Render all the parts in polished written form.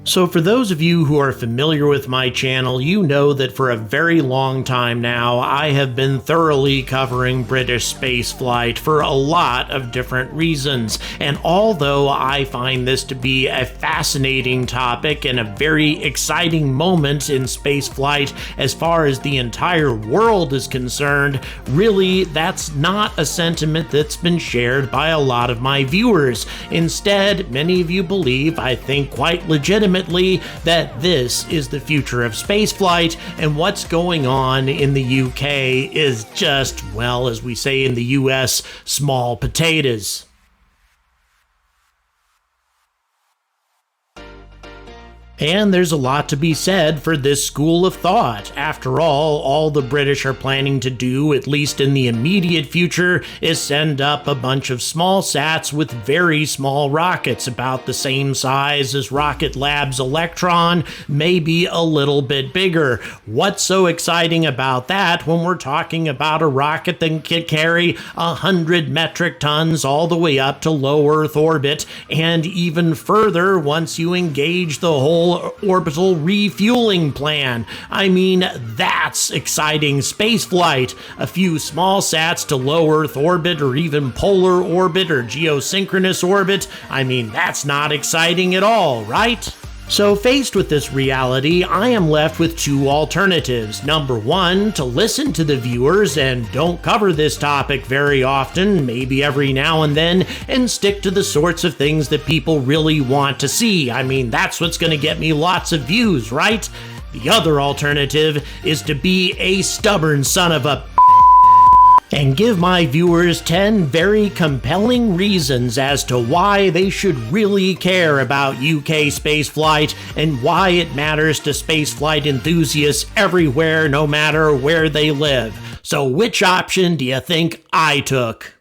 So for those of you who are familiar with my channel, you know that for a very long time now, I have been thoroughly covering British spaceflight for a lot of different reasons. And although I find this to be a fascinating topic and a very exciting moment in spaceflight as far as the entire world is concerned, really that's not a sentiment that's been shared by a lot of my viewers. Instead, many of you believe, I think quite legitimately, that this is the future of spaceflight, and what's going on in the UK is just, well, as we say in the US, small potatoes. And there's a lot to be said for this school of thought. After all the British are planning to do, at least in the immediate future, is send up a bunch of small sats with very small rockets, about the same size as Rocket Lab's Electron, maybe a little bit bigger. What's so exciting about that when we're talking about a rocket that can carry 100 metric tons all the way up to low Earth orbit, and even further once you engage the whole orbital refueling plan? I mean, that's exciting spaceflight. A few small sats to low Earth orbit, or even polar orbit or geosynchronous orbit. I mean, that's not exciting at all, right? So faced with this reality, I am left with two alternatives. Number one, to listen to the viewers and don't cover this topic very often, maybe every now and then, and stick to the sorts of things that people really want to see. I mean, that's what's going to get me lots of views, right? The other alternative is to be a stubborn son of a and give my viewers 10 very compelling reasons as to why they should really care about UK spaceflight and why it matters to spaceflight enthusiasts everywhere, no matter where they live. So which option do you think I took?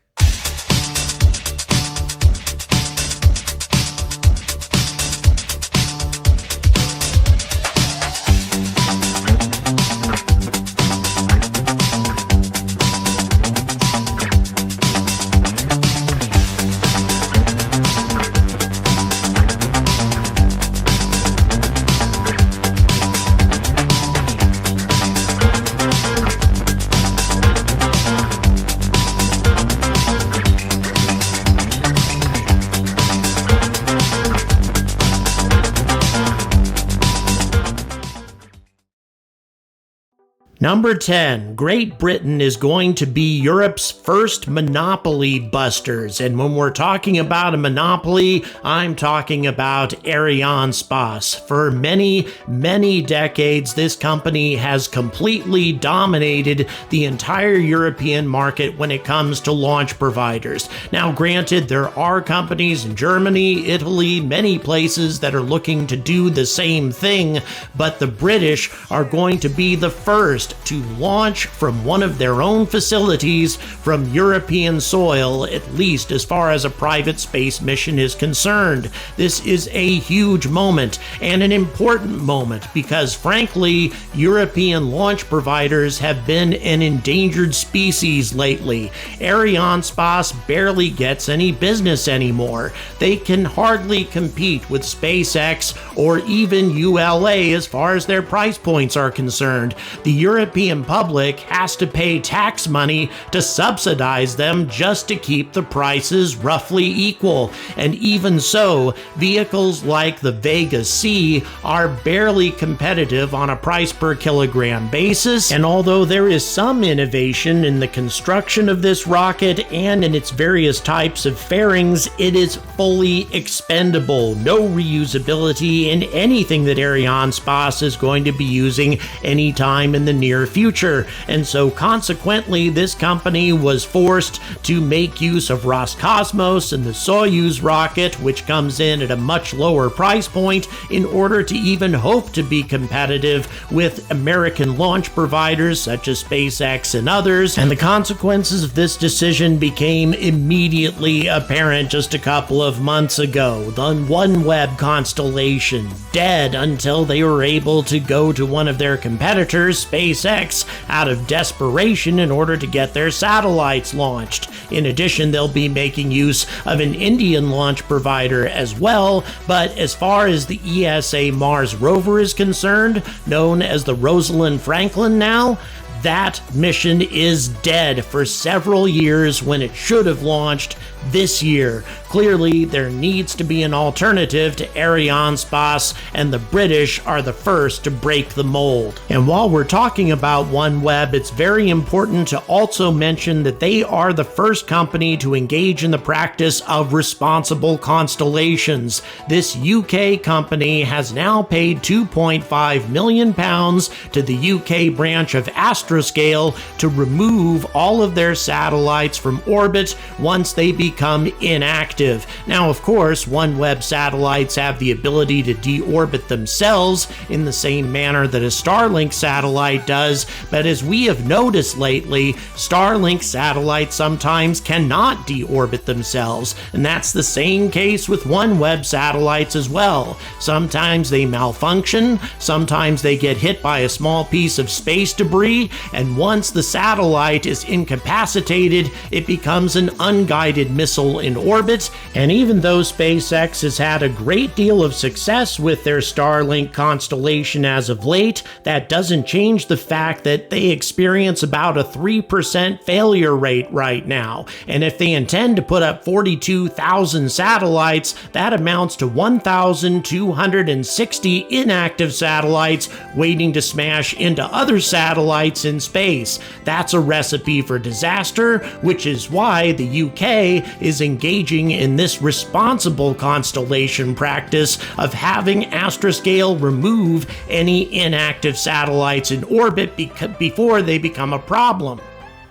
Number 10, Great Britain is going to be Europe's first monopoly busters. And when we're talking about a monopoly, I'm talking about Arianespace. For many, many decades, this company has completely dominated the entire European market when it comes to launch providers. Now, granted, there are companies in Germany, Italy, many places that are looking to do the same thing, but the British are going to be the first to launch from one of their own facilities from European soil, at least as far as a private space mission is concerned. This is a huge moment and an important moment because, frankly, European launch providers have been an endangered species lately. Arianespace barely gets any business anymore. They can hardly compete with SpaceX or even ULA as far as their price points are concerned. The European public has to pay tax money to subsidize them just to keep the prices roughly equal. And even so, vehicles like the Vega C are barely competitive on a price per kilogram basis. And although there is some innovation in the construction of this rocket and in its various types of fairings, it is fully expendable. No reusability in anything that Arianespace is going to be using anytime in the near future. And so consequently, this company was forced to make use of Roscosmos and the Soyuz rocket, which comes in at a much lower price point, in order to even hope to be competitive with American launch providers such as SpaceX and others. And the consequences of this decision became immediately apparent just a couple of months ago. The OneWeb constellation dead until they were able to go to one of their competitors, SpaceX, SpaceX out of desperation in order to get their satellites launched. In addition, they'll be making use of an Indian launch provider as well, but as far as the ESA Mars rover is concerned, known as the Rosalind Franklin now, that mission is dead for several years when it should have launched this year. Clearly, there needs to be an alternative to Arianespace, and the British are the first to break the mold. And while we're talking about OneWeb, it's very important to also mention that they are the first company to engage in the practice of responsible constellations. This UK company has now paid £2.5 million to the UK branch of Astroscale to remove all of their satellites from orbit once they become inactive. Now, of course, OneWeb satellites have the ability to deorbit themselves in the same manner that a Starlink satellite does, but as we have noticed lately, Starlink satellites sometimes cannot deorbit themselves, and that's the same case with OneWeb satellites as well. Sometimes they malfunction, sometimes they get hit by a small piece of space debris, and once the satellite is incapacitated, it becomes an unguided missile in orbit. And even though SpaceX has had a great deal of success with their Starlink constellation as of late, that doesn't change the fact that they experience about a 3% failure rate right now. And if they intend to put up 42,000 satellites, that amounts to 1,260 inactive satellites waiting to smash into other satellites in space. That's a recipe for disaster, which is why the UK is engaging in this responsible constellation practice of having Astroscale remove any inactive satellites in orbit before they become a problem.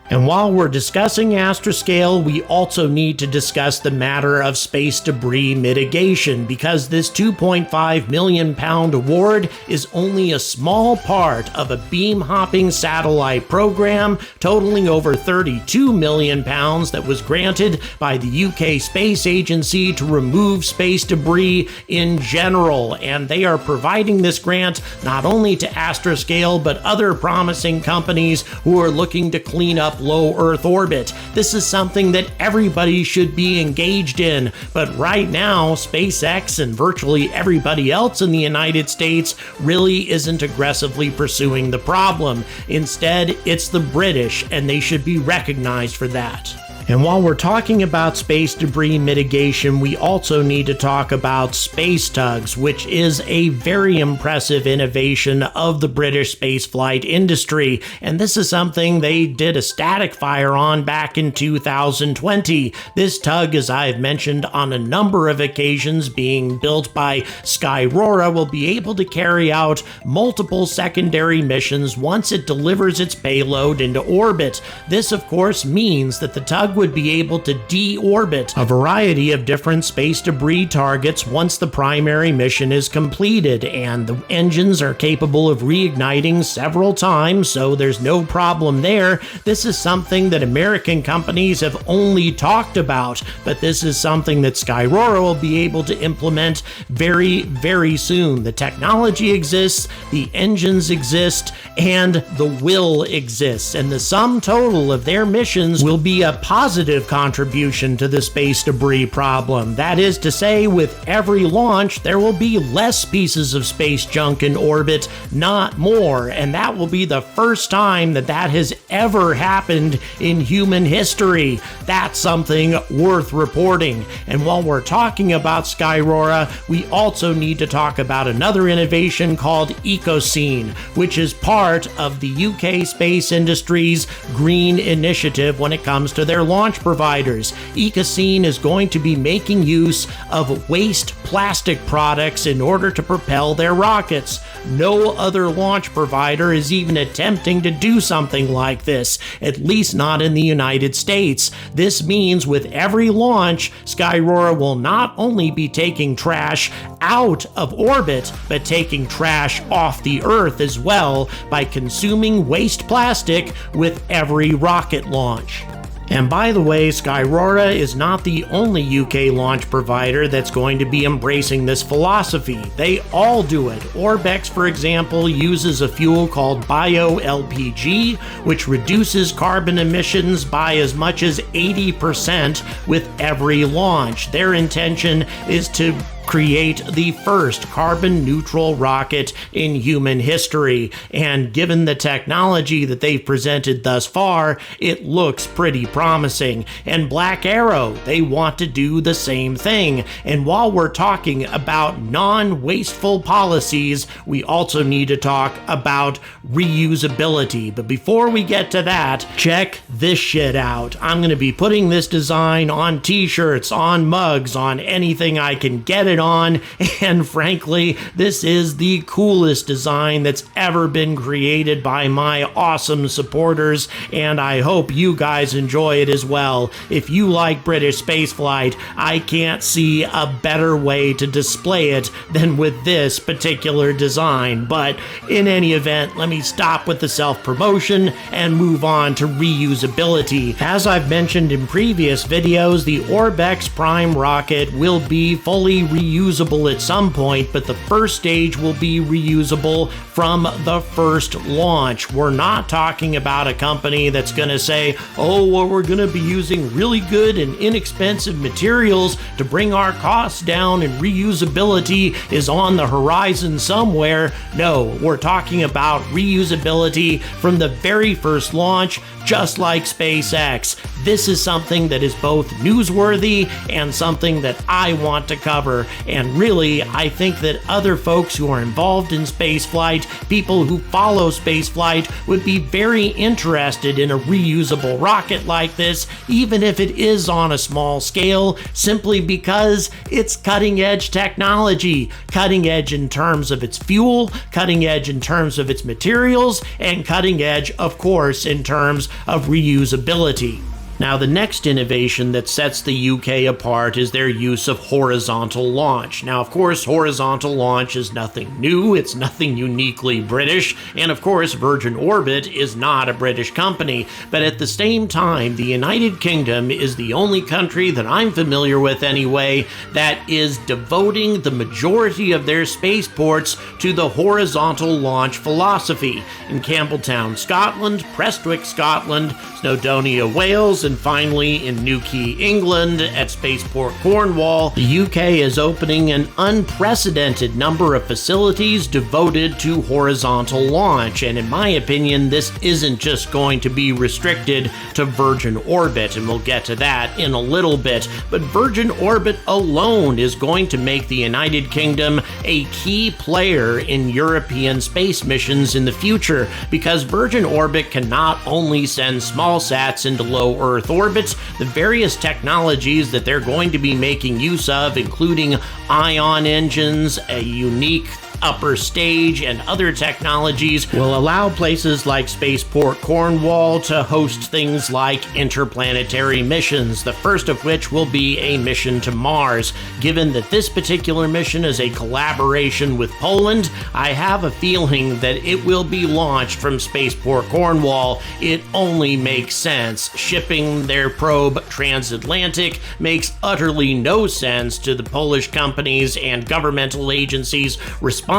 And while we're discussing Astroscale, we also need to discuss the matter of space debris mitigation, because this £2.5 million award is only a small part of a beam-hopping satellite program totaling over £32 million that was granted by the UK Space Agency to remove space debris in general. And they are providing this grant not only to Astroscale, but other promising companies who are looking to clean up low Earth orbit. This is something that everybody should be engaged in, but right now, SpaceX and virtually everybody else in the United States really isn't aggressively pursuing the problem. Instead, it's the British, and they should be recognized for that. And while we're talking about space debris mitigation, we also need to talk about space tugs, which is a very impressive innovation of the British spaceflight industry. And this is something they did a static fire on back in 2020. This tug, as I've mentioned on a number of occasions, being built by Skyrora, will be able to carry out multiple secondary missions once it delivers its payload into orbit. This, of course, means that the tug would be able to deorbit a variety of different space debris targets once the primary mission is completed, and the engines are capable of reigniting several times, so there's no problem there. This is something that American companies have only talked about, but this is something that Skyrora will be able to implement very, very soon. The technology exists, the engines exist, and the will exists, and the sum total of their missions will be a positive contribution to the space debris problem. That is to say, with every launch, there will be less pieces of space junk in orbit, not more, and that will be the first time that that has ever happened in human history. That's something worth reporting. And while we're talking about Skyrora, we also need to talk about another innovation called Ecoscene, which is part of the UK space industry's green initiative when it comes to their launch providers. Ecoscene is going to be making use of waste plastic products in order to propel their rockets. No other launch provider is even attempting to do something like this, at least not in the United States. This means with every launch, Skyrora will not only be taking trash out of orbit, but taking trash off the Earth as well by consuming waste plastic with every rocket launch. And by the way, Skyrora is not the only UK launch provider that's going to be embracing this philosophy. They all do it. Orbex, for example, uses a fuel called bio-LPG, which reduces carbon emissions by as much as 80% with every launch. Their intention is to create the first carbon-neutral rocket in human history, and given the technology that they've presented thus far, it looks pretty promising. And Black Arrow, they want to do the same thing. And while we're talking about non-wasteful policies, we also need to talk about reusability. But before we get to that, check this shit out. I'm going to be putting this design on t-shirts, on mugs, on anything I can get it on, and frankly, this is the coolest design that's ever been created by my awesome supporters, and I hope you guys enjoy it as well. If you like British Spaceflight, I can't see a better way to display it than with this particular design. But in any event, let me stop with the self-promotion and move on to reusability. As I've mentioned in previous videos, the Orbex Prime rocket will be fully reusable at some point, but the first stage will be reusable from the first launch. We're not talking about a company that's going to say, oh, well, we're going to be using really good and inexpensive materials to bring our costs down and reusability is on the horizon somewhere. No, we're talking about reusability from the very first launch, just like SpaceX. This is something that is both newsworthy and something that I want to cover. And really, I think that other folks who are involved in spaceflight, people who follow spaceflight, would be very interested in a reusable rocket like this, even if it is on a small scale, simply because it's cutting edge technology. Cutting edge in terms of its fuel, cutting edge in terms of its materials, and cutting edge, of course, in terms of reusability. Now, the next innovation that sets the UK apart is their use of horizontal launch. Now, of course, horizontal launch is nothing new, it's nothing uniquely British, and of course, Virgin Orbit is not a British company, but at the same time, the United Kingdom is the only country that I'm familiar with anyway that is devoting the majority of their spaceports to the horizontal launch philosophy. In Campbelltown, Scotland, Prestwick, Scotland, Snowdonia, Wales, and finally in Newquay, England at Spaceport Cornwall, the UK is opening an unprecedented number of facilities devoted to horizontal launch, and in my opinion, this isn't just going to be restricted to Virgin Orbit, and we'll get to that in a little bit, but Virgin Orbit alone is going to make the United Kingdom a key player in European space missions in the future, because Virgin Orbit can not only send small sats into low Earth orbits, the various technologies that they're going to be making use of, including ion engines, a unique upper stage, and other technologies, will allow places like Spaceport Cornwall to host things like interplanetary missions, the first of which will be a mission to Mars. Given that this particular mission is a collaboration with Poland, I have a feeling that it will be launched from Spaceport Cornwall. It only makes sense. Shipping their probe transatlantic makes utterly no sense to the Polish companies and governmental agencies responsible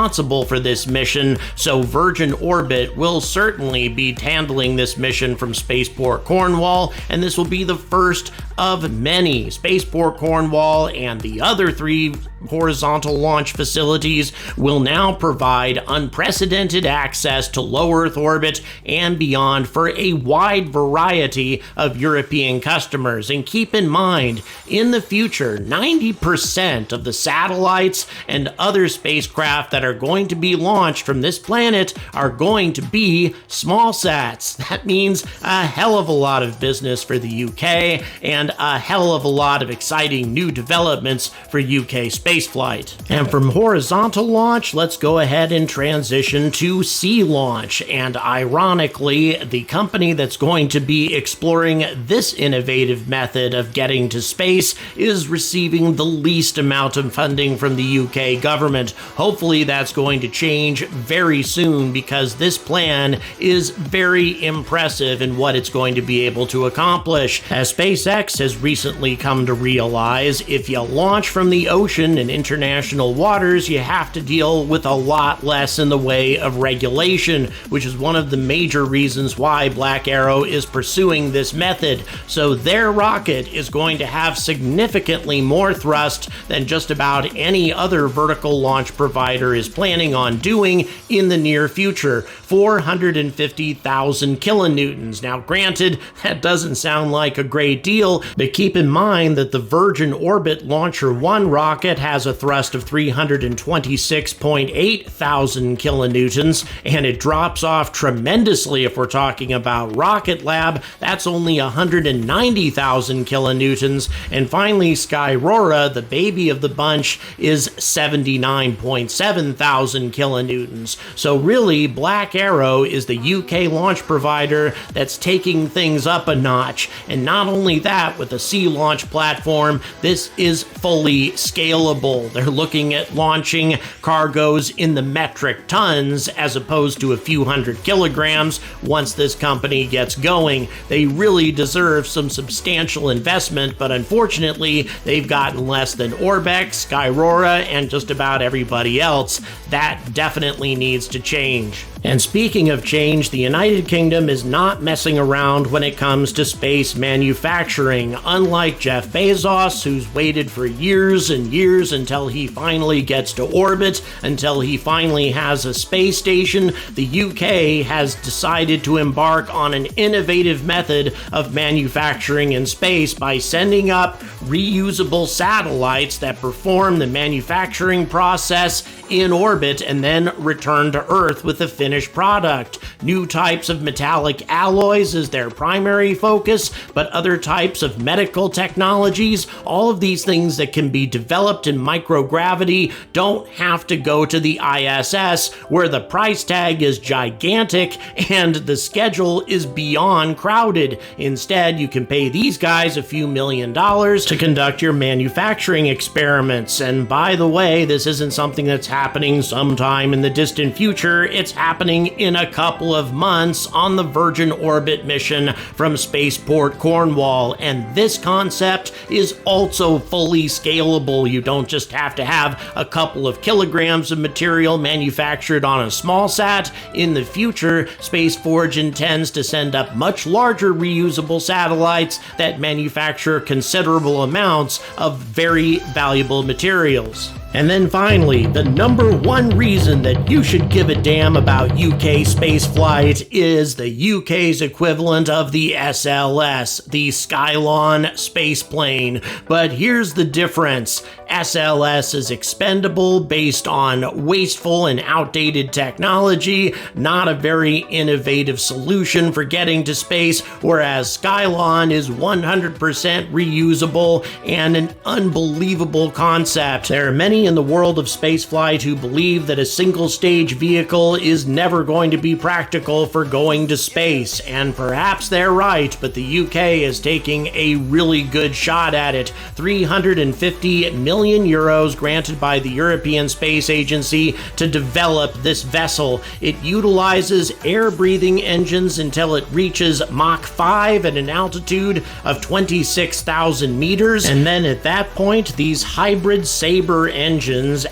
for this mission, so Virgin Orbit will certainly be handling this mission from Spaceport Cornwall, and this will be the first of many. Spaceport Cornwall and the other three horizontal launch facilities will now provide unprecedented access to low Earth orbit and beyond for a wide variety of European customers. And keep in mind, in the future, 90% of the satellites and other spacecraft that are going to be launched from this planet are going to be small sats. That means a hell of a lot of business for the UK and a hell of a lot of exciting new developments for UK Spaceflight. Spaceflight. And from horizontal launch, let's go ahead and transition to sea launch. And ironically, the company that's going to be exploring this innovative method of getting to space is receiving the least amount of funding from the UK government. Hopefully that's going to change very soon, because this plan is very impressive in what it's going to be able to accomplish. As SpaceX has recently come to realize, if you launch from the ocean in international waters, you have to deal with a lot less in the way of regulation, which is one of the major reasons why Black Arrow is pursuing this method. So their rocket is going to have significantly more thrust than just about any other vertical launch provider is planning on doing in the near future. 450,000 kilonewtons. Now, granted, that doesn't sound like a great deal, but keep in mind that the Virgin Orbit Launcher 1 rocket has a thrust of 326.8 thousand kilonewtons, and it drops off tremendously if we're talking about Rocket Lab. That's only 190,000 kilonewtons. And finally, Skyrora, the baby of the bunch, is 79.7 thousand kilonewtons. So really, Black Arrow is the UK launch provider that's taking things up a notch. And not only that, with a sea launch platform, this is fully scalable. They're looking at launching cargoes in the metric tons as opposed to a few hundred kilograms once this company gets going. They really deserve some substantial investment, but unfortunately, they've gotten less than Orbex, Skyrora, and just about everybody else. That definitely needs to change. And speaking of change, the United Kingdom is not messing around when it comes to space manufacturing. Unlike Jeff Bezos, who's waited for years and years until he finally gets to orbit, until he finally has a space station, the UK has decided to embark on an innovative method of manufacturing in space by sending up reusable satellites that perform the manufacturing process in orbit and then return to Earth with a finished product. New types of metallic alloys is their primary focus, but other types of medical technologies, all of these things that can be developed in microgravity, don't have to go to the ISS, where the price tag is gigantic and the schedule is beyond crowded. Instead, you can pay these guys a few $1,000,000 to conduct your manufacturing experiments. And by the way, this isn't something that's happening sometime in the distant future. It's happening in a couple of months on the Virgin Orbit mission from Spaceport Cornwall. And this concept is also fully scalable. You don't just have to have a couple of kilograms of material manufactured on a small sat. In the future, SpaceForge intends to send up much larger reusable satellites that manufacture considerable amounts of very valuable materials. And then finally, the number one reason that you should give a damn about UK spaceflight is the UK's equivalent of the SLS, the Skylon spaceplane. But here's the difference. SLS is expendable based on wasteful and outdated technology, not a very innovative solution for getting to space, whereas Skylon is 100% reusable and an unbelievable concept. There are many in the world of spaceflight who believe that a single-stage vehicle is never going to be practical for going to space, and perhaps they're right, but the UK is taking a really good shot at it. 350 million euros granted by the European Space Agency to develop this vessel. It utilizes air-breathing engines until it reaches Mach 5 at an altitude of 26,000 meters, and then at that point, these hybrid Sabre engines,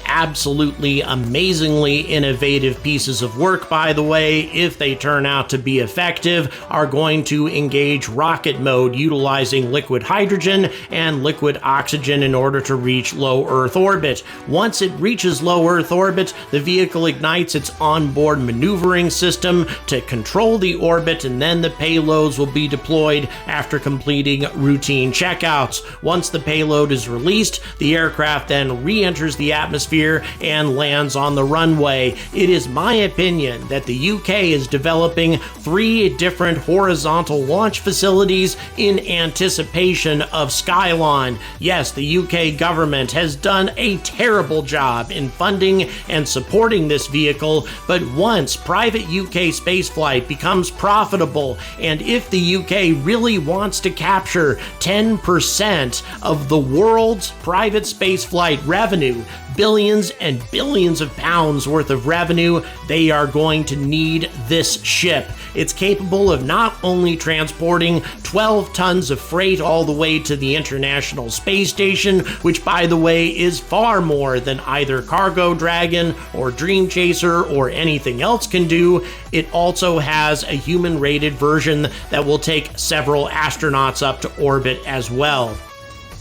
absolutely amazingly innovative pieces of work, by the way, if they turn out to be effective, are going to engage rocket mode utilizing liquid hydrogen and liquid oxygen in order to reach low Earth orbit. Once it reaches low Earth orbit, the vehicle ignites its onboard maneuvering system to control the orbit, and then the payloads will be deployed after completing routine checkouts. Once the payload is released, the aircraft then re-enters enters the atmosphere and lands on the runway. It is my opinion that the UK is developing 3 different horizontal launch facilities in anticipation of Skylon. Yes, the UK government has done a terrible job in funding and supporting this vehicle, but once private UK spaceflight becomes profitable, and if the UK really wants to capture 10% of the world's private spaceflight revenue, billions and billions of pounds worth of revenue, they are going to need this ship. It's capable of not only transporting 12 tons of freight all the way to the International Space Station, which by the way is far more than either Cargo Dragon or Dream Chaser or anything else can do. It also has a human-rated version that will take several astronauts up to orbit as well.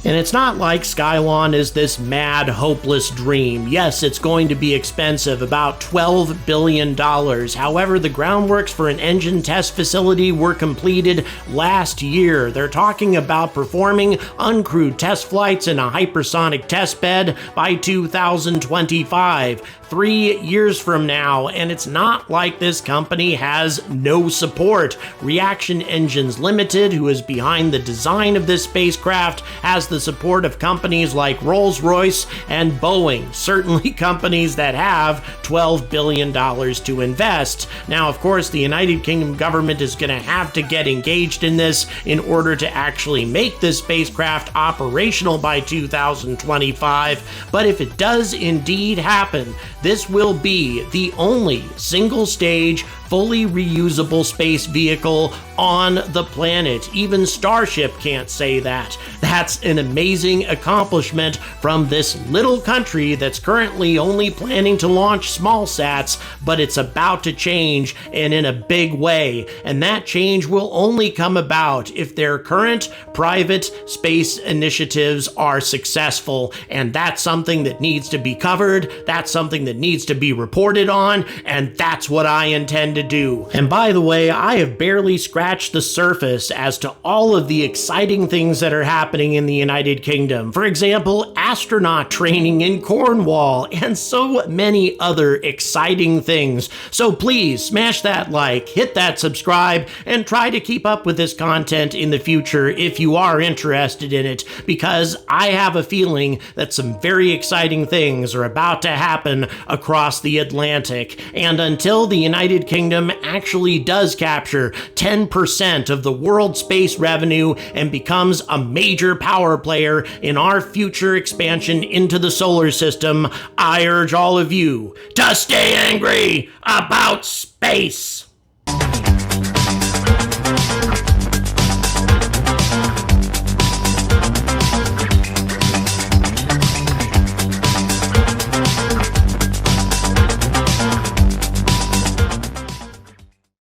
And it's not like Skylon is this mad, hopeless dream. Yes, it's going to be expensive, about $12 billion. However, the groundworks for an engine test facility were completed last year. They're talking about performing uncrewed test flights in a hypersonic testbed by 2025. 3 years from now, and it's not like this company has no support. Reaction Engines Limited, who is behind the design of this spacecraft, has the support of companies like Rolls-Royce and Boeing, certainly companies that have $12 billion to invest. Now, of course, the United Kingdom government is going to have to get engaged in this in order to actually make this spacecraft operational by 2025, but if it does indeed happen, this will be the only single-stage, fully reusable space vehicle on the planet. Even Starship can't say that. That's an amazing accomplishment from this little country that's currently only planning to launch small sats, but it's about to change, and in a big way. And that change will only come about if their current private space initiatives are successful, and that's something that needs to be covered, that's something that needs to be reported on, and that's what I intend to do. And by the way, I have barely scratched the surface as to all of the exciting things that are happening in the United Kingdom. For example, astronaut training in Cornwall, and so many other exciting things. So please smash that like, hit that subscribe, and try to keep up with this content in the future if you are interested in it, because I have a feeling that some very exciting things are about to happen across the Atlantic. And until the United Kingdom actually does capture 10% of the world space revenue and becomes a major power player in our future expansion into the solar system, I urge all of you to stay angry about space.